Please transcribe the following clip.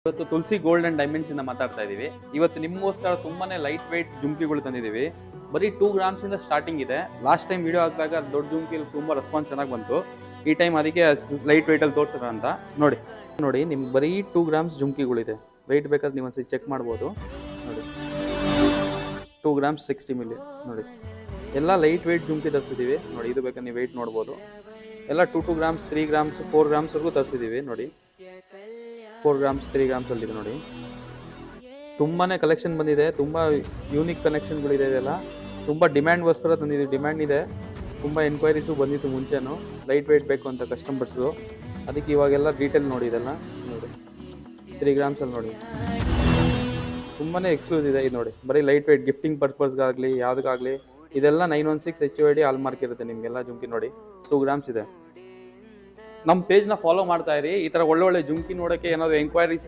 ಇವತ್ತು ತುಳಸಿ gold and diamonds ಇಂದ ಮಾತಾಡ್ತಾ ಇದೀವಿ. ಇವತ್ತು ನಿಮಗೋಸ್ಕರ ತುಂಬಾನೇ ಲೈಟ್ ವೇಟ್ ಜುಮ್ಕಿಗಳು ತಂದಿದೀವಿ. ಬರೀ 2 ಗ್ರಾಮ್ಸ್ ಇಂದ ಸ್ಟಾರ್ಟಿಂಗ್ ಇದೆ. ಲಾಸ್ಟ್ ಟೈಮ್ ವಿಡಿಯೋ ಹಾಕಿದಾಗ ದೊಡ್ಡ ಜುಮ್ಕಿ ತುಂಬಾ ರೆಸ್ಪಾನ್ಸ್ ಚೆನ್ನಾಗಿ ಬಂತು. ಈ ಟೈಮ್ ಅದಕ್ಕೆ ಲೈಟ್ ವೇಟ್ ಅಲ್ಲಿ ತೋರ್ಸೋಣ ಅಂತ. ನೋಡಿ ನಿಮ್ಗೆ ಬರೀ 2 ಗ್ರಾಮ್ಸ್ ಜುಮ್ಕಿಗಳಿದೆ. ವೆಯ್ಟ್ ಬೇಕಾದ್ರೆ ನೀವು ಒಂದ್ಸತಿ ಚೆಕ್ ಮಾಡ್ಬೋದು. ನೋಡಿ 2 ಗ್ರಾಮ್ಸ್ 60 ಮಿಲಿ. ನೋಡಿ ಎಲ್ಲ ಲೈಟ್ ವೇಟ್ ಜುಮ್ಕಿ ತರಿಸಿದೀವಿ. ನೋಡಿ ಇದು ಬೇಕಾದ್ರೆ ನೀವು ವೆಯ್ಟ್ ನೋಡ್ಬೋದು. ಎಲ್ಲ 2 ಗ್ರಾಮ್ಸ್ 3 ಗ್ರಾಮ್ಸ್ 4 ಗ್ರಾಮ್ಸ್ ವರೆಗೂ ತರಿಸಿದೀವಿ. ನೋಡಿ 4 ಗ್ರಾಮ್ಸ್ 3 ಗ್ರಾಮ್ಸ್ ಅಲ್ಲಿದೆ. ನೋಡಿ ತುಂಬಾನೇ ಕಲೆಕ್ಷನ್ ಬಂದಿದೆ. ತುಂಬಾ ಯೂನಿಕ್ ಕಲೆಕ್ಷನ್ಗಳಿದೆ. ಇದೆಲ್ಲ ತುಂಬಾ ಡಿಮ್ಯಾಂಡ್ಗೋಸ್ಕರ ತಂದಿದ್ದೀವಿ. ಡಿಮ್ಯಾಂಡ್ ಇದೆ. ತುಂಬಾ ಎನ್ಕ್ವೈರೀಸು ಬಂದಿತ್ತು ಮುಂಚೆನೂ ಲೈಟ್ ವೇಟ್ ಬೇಕು ಅಂತ ಕಸ್ಟಮರ್ಸು. ಅದಕ್ಕೆ ಇವಾಗೆಲ್ಲ ಡೀಟೇಲ್ ನೋಡಿ. ಇದೆಲ್ಲ ನೋಡಿ 3 ಗ್ರಾಮ್ಸ್ ಅಲ್ಲಿ ನೋಡಿ ತುಂಬಾನೇ ಎಕ್ಸ್ಕ್ಲೂಸ್ ಇದೆ. ಇದು ನೋಡಿ ಬರೀ ಲೈಟ್ ವೇಟ್ ಗಿಫ್ಟಿಂಗ್ ಪರ್ಪಸ್ಗಾಗಲಿ ಯಾವುದಕ್ಕಾಗಲಿ ಇದೆಲ್ಲ 916 HUID ಹಾಲ್ ಮಾರ್ಕ್ ಇರುತ್ತೆ ನಿಮಗೆಲ್ಲ ಜುಮ್ಕಿ. ನೋಡಿ 2 ಗ್ರಾಮ್ಸ್ ಇದೆ. ನಮ್ಮ ಪೇಜ್ನ ಫಾಲೋ ಮಾಡ್ತಾ ಇರಿ. ಈ ಥರ ಒಳ್ಳೊಳ್ಳೆ ಜುಮ್ಕಿ ನೋಡೋಕ್ಕೆ ಏನಾದರೂ ಎಂಕ್ವೈರೀಸ್